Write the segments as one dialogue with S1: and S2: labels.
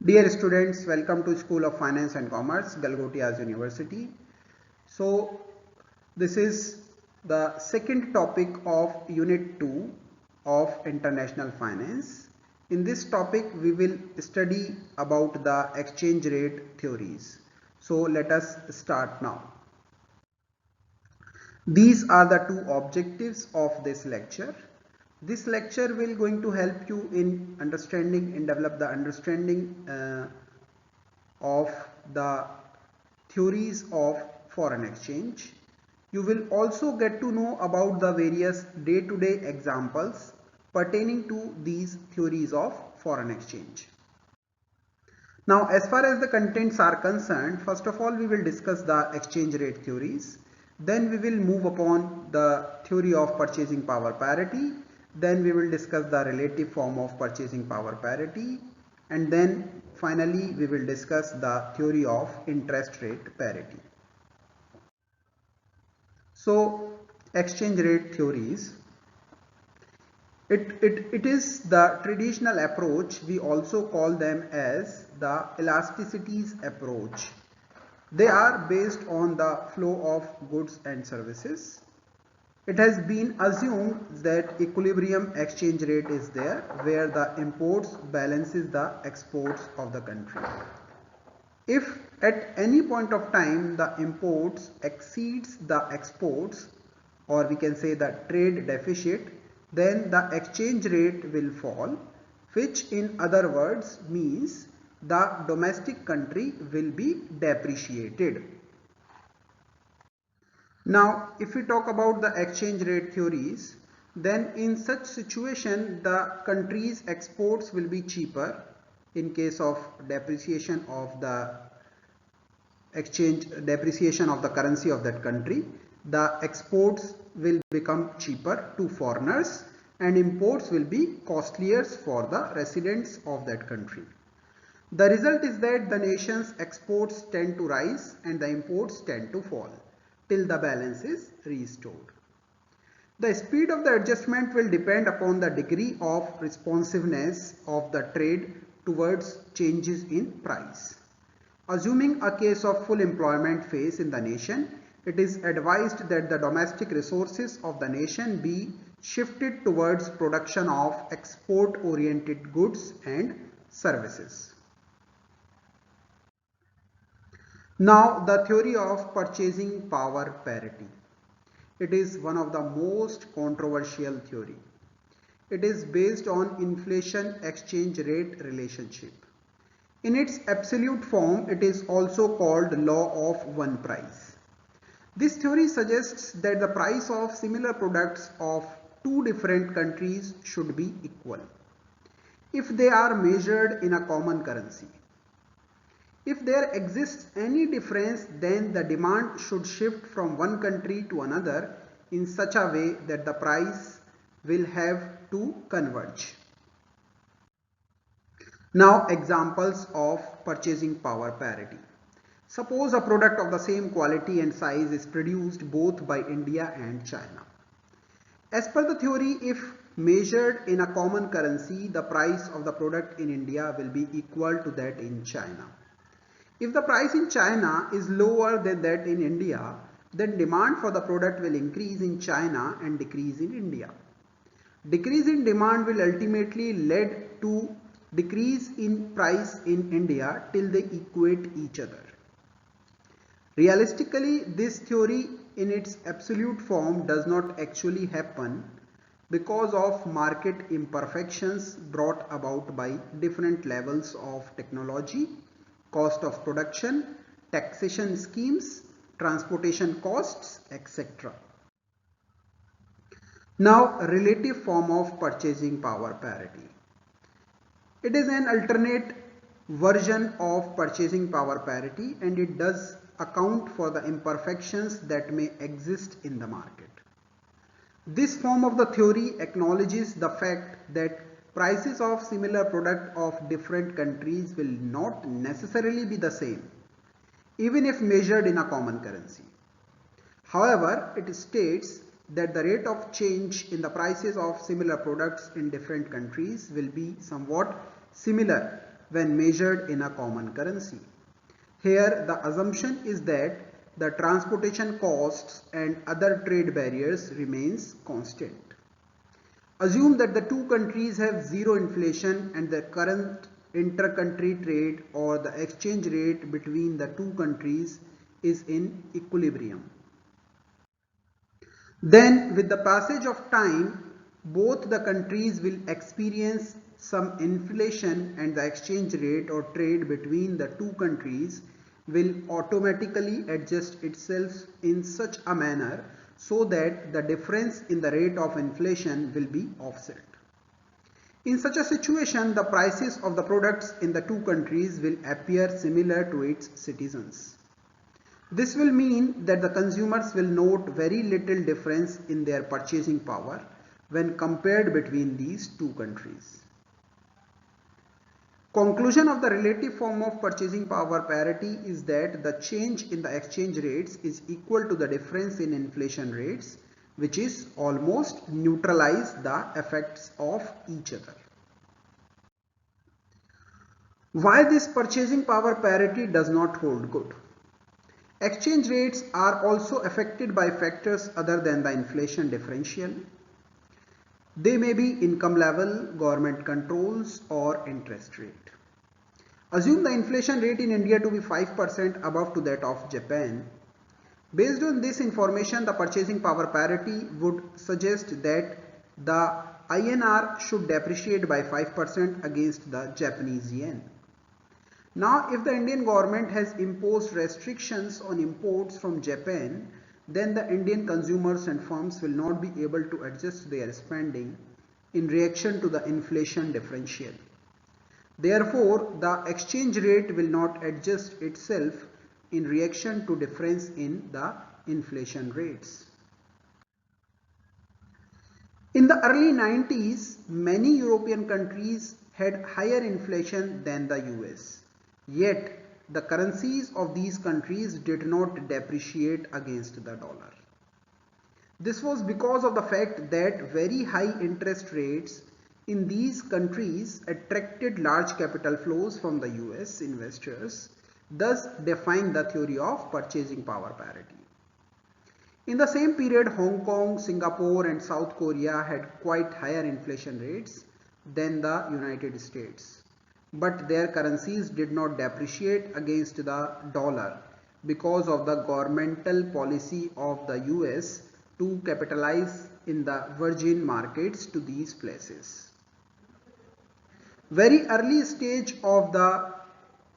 S1: Dear students, welcome to School of Finance and Commerce, Galgotias University. So, this is the second topic of Unit 2 of International Finance. In this topic, we will study about the exchange rate theories. So, let us start now. These are the two objectives of this lecture. This lecture will going to help you in understanding and develop the understanding of the theories of foreign exchange. You will also get to know about the various day-to-day examples pertaining to these theories of foreign exchange. Now, as far as the contents are concerned, first of all, we will discuss the exchange rate theories. Then we will move upon the theory of purchasing power parity. Then we will discuss the relative form of purchasing power parity. And then finally, we will discuss the theory of interest rate parity. So, exchange rate theories. It is the traditional approach. We also call them as the elasticities approach. They are based on the flow of goods and services. It has been assumed that equilibrium exchange rate is there where the imports balances the exports of the country. If at any point of time the imports exceeds the exports, or we can say the trade deficit, then the exchange rate will fall, which in other words means the domestic country will be depreciated. Now, if we talk about the exchange rate theories, then in such situation the country's exports will be cheaper in case of depreciation of the depreciation of the currency of that country. The exports will become cheaper to foreigners and imports will be costlier for the residents of that country. The result is that the nation's exports tend to rise and the imports tend to fall till the balance is restored. The speed of the adjustment will depend upon the degree of responsiveness of the trade towards changes in price. Assuming a case of full employment phase in the nation, it is advised that the domestic resources of the nation be shifted towards production of export-oriented goods and services. Now, the theory of purchasing power parity. It is one of the most controversial theory. It is based on inflation exchange rate relationship. In its absolute form, it is also called law of one price. This theory suggests that the price of similar products of two different countries should be equal if they are measured in a common currency. If there exists any difference, then the demand should shift from one country to another in such a way that the price will have to converge. Now, examples of purchasing power parity. Suppose a product of the same quality and size is produced both by India and China. As per the theory, if measured in a common currency, the price of the product in India will be equal to that in China. If the price in China is lower than that in India, then demand for the product will increase in China and decrease in India. Decrease in demand will ultimately lead to decrease in price in India till they equate each other. Realistically, this theory in its absolute form does not actually happen because of market imperfections brought about by different levels of technology, cost of production, taxation schemes, transportation costs, etc. Now, relative form of purchasing power parity. It is an alternate version of purchasing power parity and it does account for the imperfections that may exist in the market. This form of the theory acknowledges the fact that prices of similar product of different countries will not necessarily be the same, even if measured in a common currency. However, it states that the rate of change in the prices of similar products in different countries will be somewhat similar when measured in a common currency. Here the assumption is that the transportation costs and other trade barriers remains constant. Assume that the two countries have zero inflation and the current inter-country trade or the exchange rate between the two countries is in equilibrium. Then with the passage of time, both the countries will experience some inflation and the exchange rate or trade between the two countries will automatically adjust itself in such a manner so that the difference in the rate of inflation will be offset. In such a situation, the prices of the products in the two countries will appear similar to its citizens. This will mean that the consumers will note very little difference in their purchasing power when compared between these two countries. Conclusion of the relative form of purchasing power parity is that the change in the exchange rates is equal to the difference in inflation rates, which is almost neutralize the effects of each other. Why this purchasing power parity does not hold good? Exchange rates are also affected by factors other than the inflation differential. They may be income level, government controls, or interest rate. Assume the inflation rate in India to be 5% above to that of Japan. Based on this information, the purchasing power parity would suggest that the INR should depreciate by 5% against the Japanese yen. Now, if the Indian government has imposed restrictions on imports from Japan, then the Indian consumers and firms will not be able to adjust their spending in reaction to the inflation differential. Therefore, the exchange rate will not adjust itself in reaction to difference in the inflation rates. In the early 90s, many European countries had higher inflation than the US. Yet, the currencies of these countries did not depreciate against the dollar. This was because of the fact that very high interest rates in these countries attracted large capital flows from the US investors, thus defying the theory of purchasing power parity. In the same period, Hong Kong, Singapore and South Korea had quite higher inflation rates than the United States. But their currencies did not depreciate against the dollar because of the governmental policy of the US to capitalize in the virgin markets to these places. Very early stage of the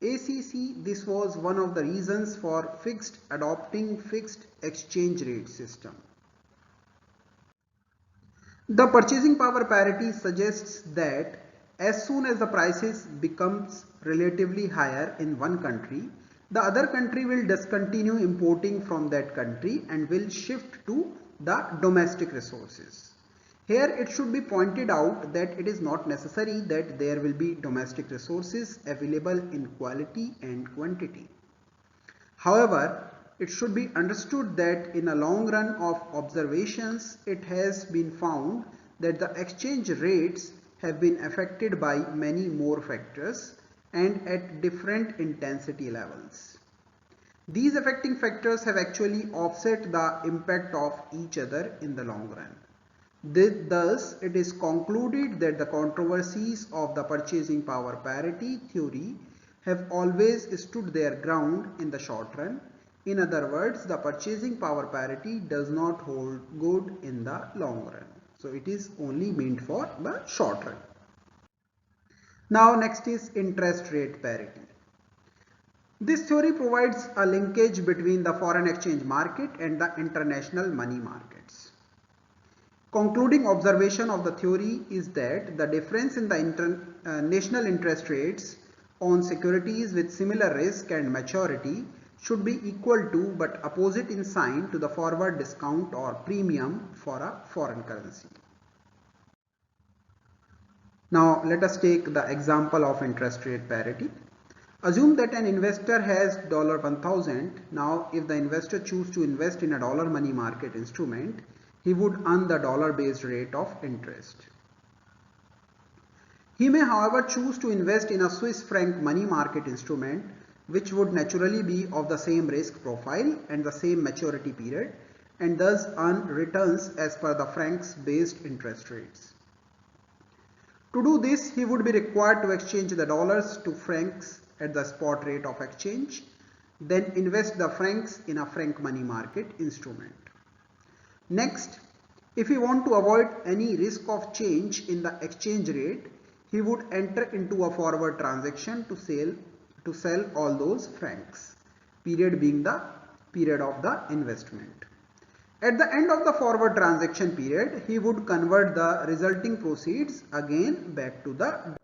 S1: ACC, this was one of the reasons for adopting fixed exchange rate system. The purchasing power parity suggests that as soon as the prices becomes relatively higher in one country, the other country will discontinue importing from that country and will shift to the domestic resources. Here it should be pointed out that it is not necessary that there will be domestic resources available in quality and quantity. However, it should be understood that in a long run of observations, it has been found that the exchange rates have been affected by many more factors and at different intensity levels. These affecting factors have actually offset the impact of each other in the long run. Thus, it is concluded that the controversies of the purchasing power parity theory have always stood their ground in the short run. In other words, the purchasing power parity does not hold good in the long run. So it is only meant for the short run. Now next is interest rate parity. This theory provides a linkage between the foreign exchange market and the international money markets. Concluding observation of the theory is that the difference in the international interest rates on securities with similar risk and maturity should be equal to but opposite in sign to the forward discount or premium for a foreign currency. Now let us take the example of interest rate parity. Assume that an investor has $1,000. Now if the investor chooses to invest in a dollar money market instrument, he would earn the dollar based rate of interest. He may however choose to invest in a Swiss franc money market instrument which would naturally be of the same risk profile and the same maturity period and thus earn returns as per the francs based interest rates. To do this, he would be required to exchange the dollars to francs at the spot rate of exchange, then invest the francs in a franc money market instrument. Next, if he want to avoid any risk of change in the exchange rate, he would enter into a forward transaction to sell all those francs, period being the period of the investment. At the end of the forward transaction period, he would convert the resulting proceeds again back to the dollars.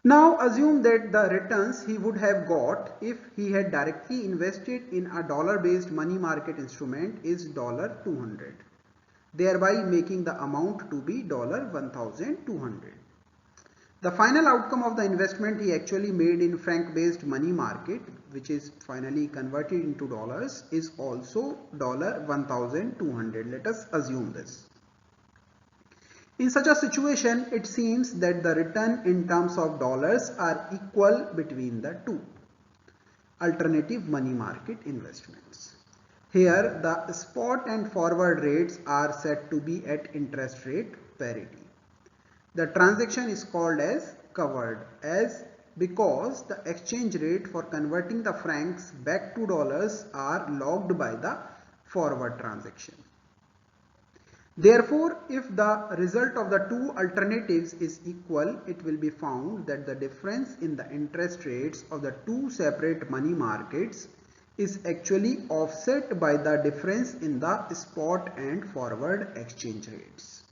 S1: Now assume that the returns he would have got if he had directly invested in a dollar based money market instrument is $200, thereby making the amount to be $1,200. The final outcome of the investment he actually made in franc based money market, which is finally converted into dollars, is also $1,200. Let us assume this. In such a situation, it seems that the return in terms of dollars are equal between the two alternative money market investments. Here, the spot and forward rates are set to be at interest rate parity. The transaction is called as covered because the exchange rate for converting the francs back to dollars are logged by the forward transaction. Therefore, if the result of the two alternatives is equal, it will be found that the difference in the interest rates of the two separate money markets is actually offset by the difference in the spot and forward exchange rates.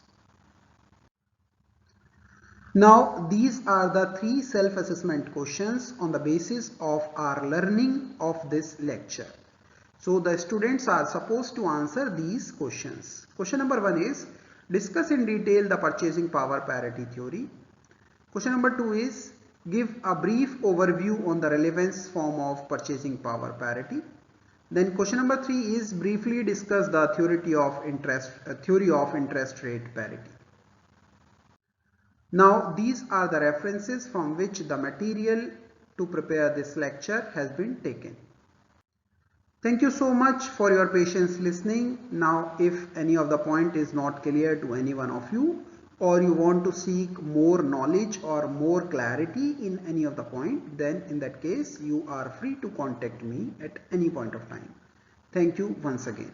S1: Now, these are the three self-assessment questions on the basis of our learning of this lecture. So, the students are supposed to answer these questions. Question number 1 is, discuss in detail the purchasing power parity theory. Question number 2 is, give a brief overview on the relevance form of purchasing power parity. Then question number 3 is, briefly discuss the theory of interest rate parity. Now, these are the references from which the material to prepare this lecture has been taken. Thank you so much for your patience listening. Now, if any of the point is not clear to any one of you, or you want to seek more knowledge or more clarity in any of the point, then in that case you are free to contact me at any point of time. Thank you once again.